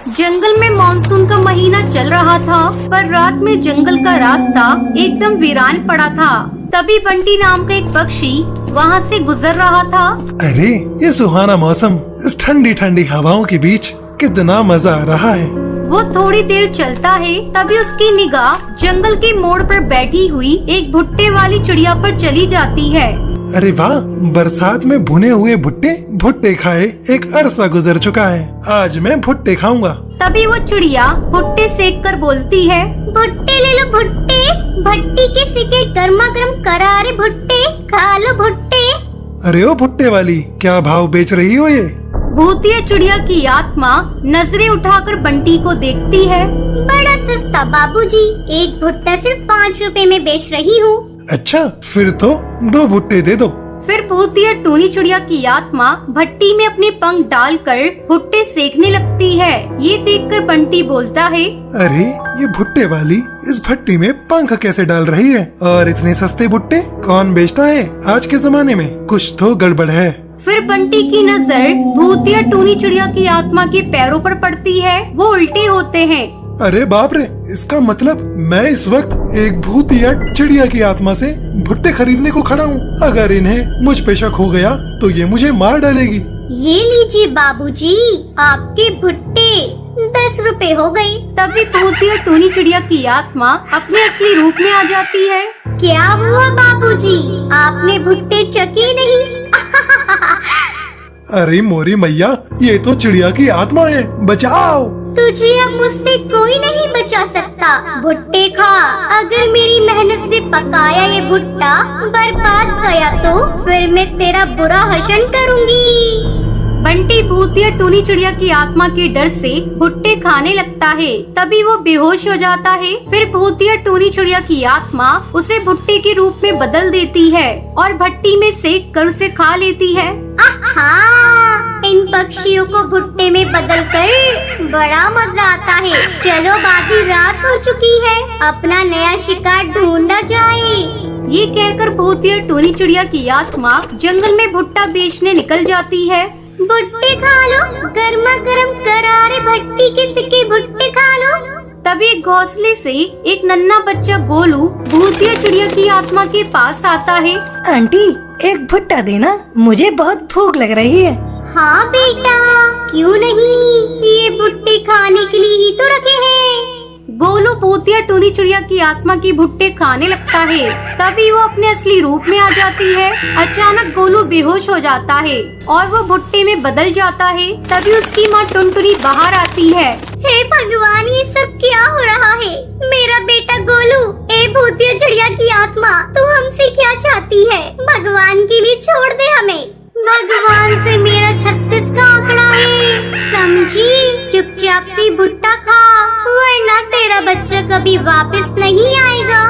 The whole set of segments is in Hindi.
जंगल में मानसून का महीना चल रहा था, पर रात में जंगल का रास्ता एकदम वीरान पड़ा था। तभी बंटी नाम का एक पक्षी वहाँ से गुजर रहा था। अरे ये सुहाना मौसम, इस ठंडी ठंडी हवाओं के बीच कितना मजा आ रहा है। वो थोड़ी देर चलता है, तभी उसकी निगाह जंगल के मोड़ पर बैठी हुई एक भुट्टे वाली चिड़िया पर चली जाती है। अरे वाह, बरसात में भुने हुए भुट्टे भुट्टे खाए एक अरसा गुजर चुका है। आज मैं भुट्टे खाऊंगा। तभी वो चिड़िया भुट्टे सेक कर बोलती है, भुट्टे ले लो भुट्टे, भट्टी के सिके गर्मा गर्म करारे भुट्टे, खा लो भुट्टे। अरे ओ भुट्टे वाली, क्या भाव बेच रही हो ये? भूतिया चिड़िया की आत्मा नजरें उठाकर बंटी को देखती है। बड़ा सस्ता बाबूजी, एक भुट्टा सिर्फ 5 रुपए में बेच रही हूँ। अच्छा, फिर तो 2 भुट्टे दे दो। फिर भूतिया टूनी चिड़िया की आत्मा भट्टी में अपने पंख डालकर भुट्टे सेकने लगती है। ये देखकर बंटी बोलता है, अरे ये भुट्टे वाली इस भट्टी में पंख कैसे डाल रही है? और इतने सस्ते भुट्टे कौन बेचता है आज के जमाने में? कुछ तो गड़बड़ है। फिर बंटी की नजर भूतिया टूनी चिड़िया की आत्मा के पैरों पर पड़ती है। वो उल्टे होते हैं। अरे बाप रे, इसका मतलब मैं इस वक्त एक भूतिया चिड़िया की आत्मा से भुट्टे खरीदने को खड़ा हूँ। अगर इन्हें मुझ पे शक हो गया तो ये मुझे मार डालेगी। ये लीजिए बाबूजी, आपके भुट्टे 10 रुपए हो गए। तभी भूतिया टूनी चिड़िया की आत्मा अपने असली रूप में आ जाती है। क्या हुआ बाबूजी, आपने भुट्टे चखे नहीं? अरे मोरी मैया, ये तो चिड़िया की आत्मा है, बचाओ। तुझे अब मुझसे कोई नहीं बचा सकता। भुट्टे खा। अगर मेरी मेहनत से पकाया ये भुट्टा बर्बाद गया तो फिर मैं तेरा बुरा हशन करूँगी। बंटी भूतिया टूनी चिड़िया की आत्मा के डर से भुट्टे खाने लगता है। तभी वो बेहोश हो जाता है। फिर भूतिया टूनी चिड़िया की आत्मा उसे भुट्टे के रूप में बदल देती है और भट्टी में सेक कर उसे खा लेती है। हाँ, इन पक्षियों को भुट्टे में बदल कर बड़ा मजा आता है। चलो आधी रात हो चुकी है, अपना नया शिकार ढूंढा जाए। ये कहकर भूतिया टूनी चिड़िया की आत्मा जंगल में भुट्टा बेचने निकल जाती है। भुट्टे खा लो, गर्मा गर्म करारे भट्टी के सिके भुट्टे खा लो। तभी एक घोंसले से एक नन्हा बच्चा गोलू भूतिया चिड़िया की आत्मा के पास आता है। आंटी, एक भुट्टा देना, मुझे बहुत भूख लग रही है। हाँ बेटा, क्यों नहीं, ये भुट्टे खाने के लिए ही तो रखे हैं। गोलू भूतिया टूनी चिड़िया की आत्मा की भुट्टे खाने लगता है। तभी वो अपने असली रूप में आ जाती है। अचानक गोलू बेहोश हो जाता है और वो भुट्टे में बदल जाता है। तभी उसकी माँ टुनटुनी बाहर आती है। हे भगवान, ये सब क्या हो रहा है? मेरा बेटा गोलू, ए भूतिया चिड़िया की आत्मा, तू हमसे क्या चाहती है? भगवान के लिए छोड़ दे हमें। भगवान से मेरा 36 का आंकड़ा है, समझी? चुपचाप से भुट्टा खा, वरना तेरा बच्चा कभी वापस नहीं आएगा।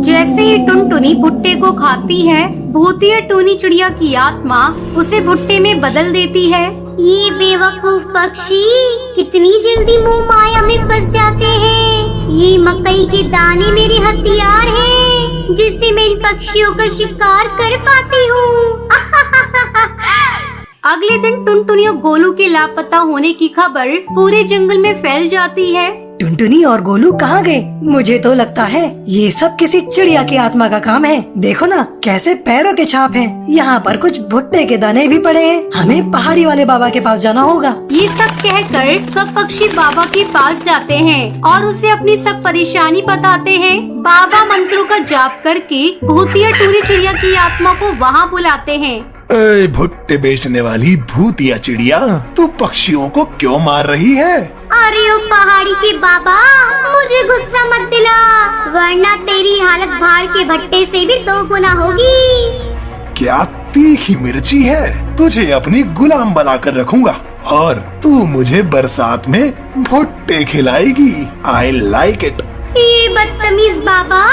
जैसे ही टुनटुनी भुट्टे को खाती है, भूतिया टूनी चिड़िया की आत्मा उसे भुट्टे में बदल देती है। ये बेवकूफ पक्षी कितनी जल्दी मोह माया में फंस जाते हैं। ये मकई के दाने मेरे हथियार हैं, जिससे मैं इन पक्षियों का शिकार कर पाती हूँ। अगले दिन टुनटुनी और गोलू के लापता होने की खबर पूरे जंगल में फैल जाती है। टुनटुनी और गोलू कहाँ गए? मुझे तो लगता है ये सब किसी चिड़िया की आत्मा का काम है। देखो ना, कैसे पैरों के छाप हैं। यहाँ पर कुछ भुट्टे के दाने भी पड़े हैं। हमें पहाड़ी वाले बाबा के पास जाना होगा। ये सब कहकर सब पक्षी बाबा के पास जाते हैं और उसे अपनी सब परेशानी बताते हैं। बाबा मंत्रों का जाप करके भूतिया टूनी चिड़िया की आत्मा को वहाँ बुलाते हैं। ए भुट्टे बेचने वाली भूतिया चिड़िया, तू पक्षियों को क्यों मार रही है? अरे ओ पहाड़ी के बाबा, मुझे गुस्सा मत दिला, वरना तेरी हालत भाड़ के भट्टे से भी 2 गुना होगी। क्या तीखी मिर्ची है? तुझे अपनी गुलाम बनाकर रखूंगा और तू मुझे बरसात में भुट्टे खिलाएगी। I like it। ये बदतमीज बाबा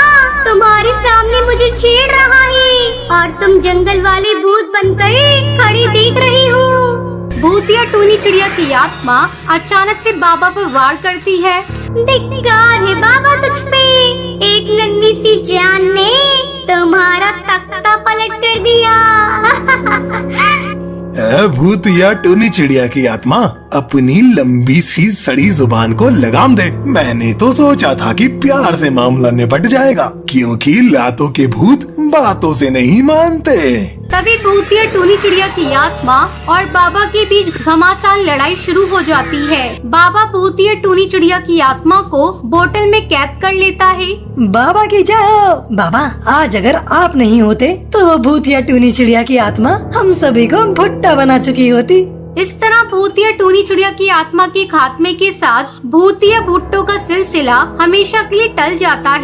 तुम्हारे सामने मुझे छेड़ रहा है और तुम जंगल वाले भूत बनकर खड़ी देख रही हो। भूतिया टूनी चिड़िया की आत्मा अचानक से बाबा पर वार करती है। धिक्कार है बाबा तुझ पे, एक नन्ही सी जान ने तुम्हारा तख्ता पलट कर दिया। भूतिया टूनी चिड़िया की आत्मा, अपनी लंबी सी सड़ी जुबान को लगाम दे। मैंने तो सोचा था कि प्यार से मामला निपट जाएगा, क्योंकि लातों के भूत बातों से नहीं मानते। तभी भूतिया टूनी चिड़िया की आत्मा और बाबा के बीच घमासान लड़ाई शुरू हो जाती है। बाबा भूतिया टूनी चिड़िया की आत्मा को बोतल में कैद कर लेता है। बाबा की जाओ। बाबा, आज अगर आप नहीं होते तो वो भूतिया टूनी चिड़िया की आत्मा हम सभी को भुट्टा बना चुकी होती। इस तरह भूतिया टूनी चिड़िया की आत्मा के खात्मे के साथ भूतिया भुट्टो का सिलसिला हमेशा के लिए टल जाता है।